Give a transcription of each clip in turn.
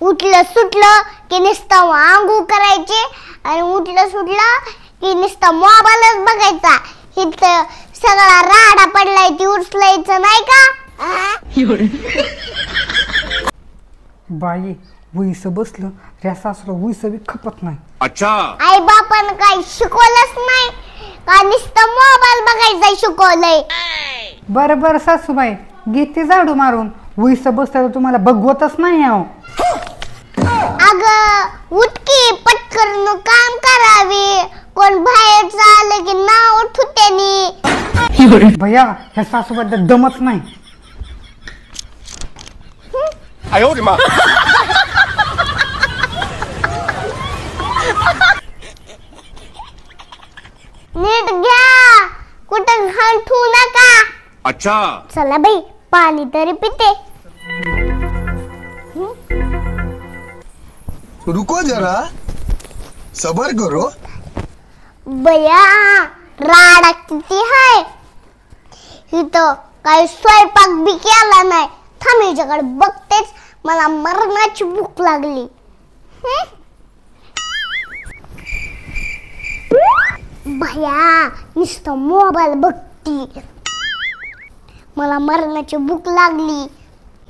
उठलं सुटलं की नुसतं आंघोळ करायचे आणि उठलं सुटलं की नुसतं मोबाईलच बघायचा. इथं सगळा राडा पडलाय ती उचलायचं नाही का? बाई वैस बसलं त्या सासूला वैस बी खपत नाही. अच्छा आई बापानं काही शिकवलंच नाही का नुसतं मोबाईल बघायचं शिकवलंय. बरं बरं सासूबाई घेते झाडू मारून. वैस बसता तर तुम्हाला बघवतच नाही आहो. अगं उठकी पटकन काम करावे. कोण बाहेर आलं की नाव उठू त्यांनी. भैया ह्या सासूबद्दल दमच नाही. नीट घ्या कुठं घाण ठेवू नका. अच्छा चला बाई पाणी तरी पिते. रुको जरा सबर करो. बया राडा किती हाय. इथं काही स्वयंपाक बी केला नाही. थांबीच्याकडे बघतेच मला मरणाची भूक लागली. भया नुसतं मोबाईल बघती. मला मरणाची भूक लागली.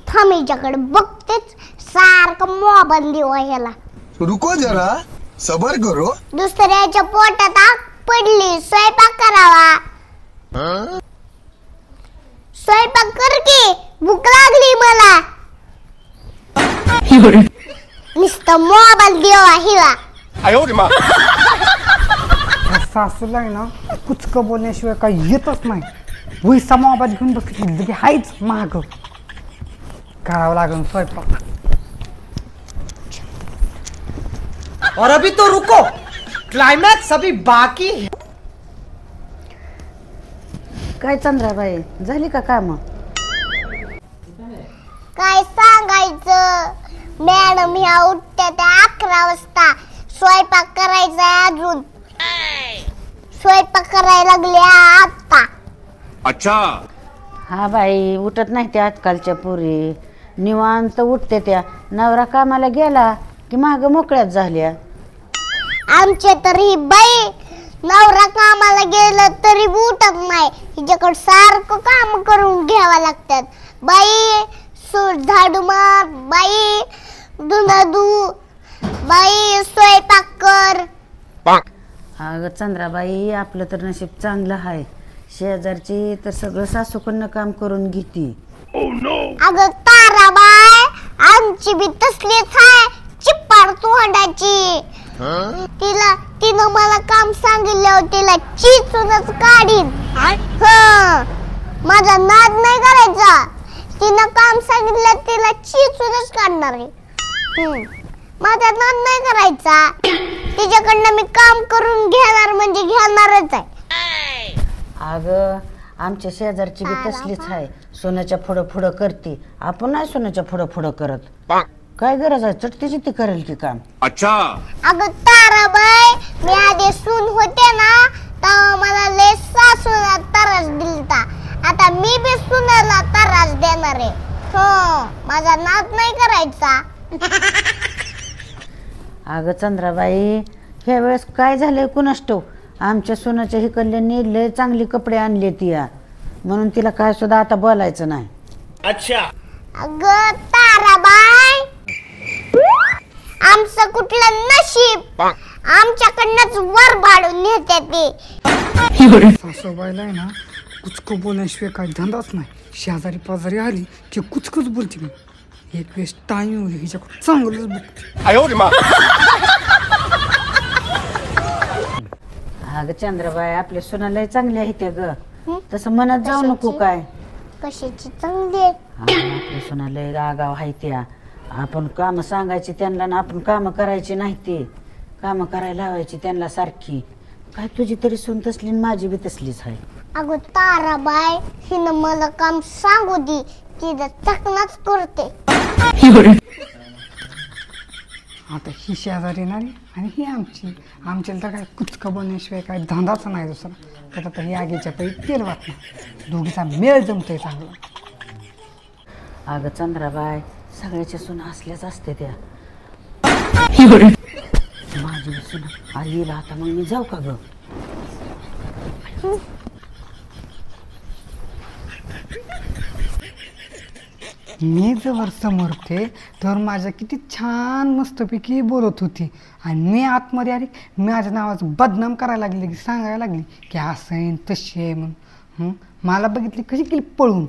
थांबीच्याकडे बघतेच सारखं मोबाईल देवा ह्याला. रुको जरा सबर करो. दुसऱ्याच्या पोटात आग पडली. स्वयंपाक करावा. स्वयंपाक कर की भूक लागली मला. नुसतं मोबाईल देवा हिला. सासूला आहे ना कुचकं बोलण्याशिवाय काही येतच नाही. वैसा मोबाईल घेऊन बसली की हायच महाग करावं लागेल स्वयंपाक. और अभी तो रुको क्लाइमैक्स अभी बाकी है. काय चंद्राबाई झाली का काम? काय सांगायचं मॅडम ह्या उठत्या त्या 11 वाजता. स्वयंपाक करायचा अजून. स्वयंपाक करायला लागले आता. अच्छा हा बाई उठत नाही त्या आजकालच्या पोरी. निवांत उठते त्या. नवरा कामाला गेला की माग मोकळ्यात झाल्या. आमचे तर ही बाई नवरा कामाला गेलं तरी उठत नाही. हिच्याकडे सारखं काम करून घ्यावं लागतात. बाई झाडू मार. बाई धुणं धू. बाई स्वयंपाक कर. अगं चंद्राबाई आपलं तर नशीब चांगलं आहे. शेजारची तर सगळं सासूकडनं काम करून घेती. अगं ताराबाई आमची बी तसलीच आहे चिप्पाड तोंडाची. तिनं मला काम सांगितलं तिला चिचूनच काढीन. माझा नाद नाही करायचा. तिनं काम सांगितलं तिला चिचूनच काढणार आहे. माझा नाद नाही करायचा. तिच्याकडनं मी काम करून घेणार म्हणजे घेणारच आहे. अगं आमच्या शेजारची बी तसलीच आहे. सोन्याच्या पुढं पुढं करते. आपण नाही सोन्याच्या पुढं पुढं करत. काय गरज आहे चटतीची ती करेल की काम. अच्छा अगं ताराबाई मी आधी सून होते ना तेव्हा मला लय सासूला त्रास दिलता. आता मी बी सुनेला त्रास देणार आहे. माझा नाद नाही करायचा. अगं चंद्राबाई ह्या वेळेस काय झालंय कुणास ठाऊक. आमच्या सोनाच्या हिकडल्यांनी लय चांगली कपडे आणले ती म्हणून तिला काय सुद्धा आता बोलायचं नाही. अच्छा अगं ताराबाई आमचं कुठलं नशीब आमच्याकडनंच वर भाडून नेते ते. सासूबाईला आहे ना कुचकं बोलण्याशिवाय काही धंदाच नाही. शेजारी पाजारी आली की कुचकच बोलते. मी एक वेळेस टाइम होईल हिच्याकडे चांगलंच बघते. अगं चंद्राबाई आपल्या सोनाला चांगली आहे त्या ग. तसं म्हणत जाऊ नको काय. कशाची चांगली आहे. आपल्या सोनाला आगाव आहे त्या. आपण काम सांगायची त्यांना ना आपण काम करायची नाही. ते काम करायला लावायची त्यांना सारखी. काय तुझी तरी सून तसली माझी बी तसलीच आहे. अगं ताराबाई हिनं मला काम सांगू दे तिथं चकनाच करते. आता ही शेजारी येणारी आणि ही आमच्याला तर काय कुचकं बनल्याशिवाय काय धंदाच नाही दुसरा. तर आता ही आगीच्या पायी तेल वाटणार, दोघीचा मेळ जमतोय चांगला. अगं चंद्राबाई, सगळ्याच्या सुना असल्याच असते त्या. माझी सुना येईल आता, मग मी जाऊ का ग? मी जवळ समोर होते तर माझ्या किती छान मस्तपैकी बोलत होती आणि मी आतमध्ये आली, माझ्या नावाचं बदनाम करायला लागली, की सांगायला लागली की असं आहे तशी आहे म्हणून. मला बघितली कशी केली पळून.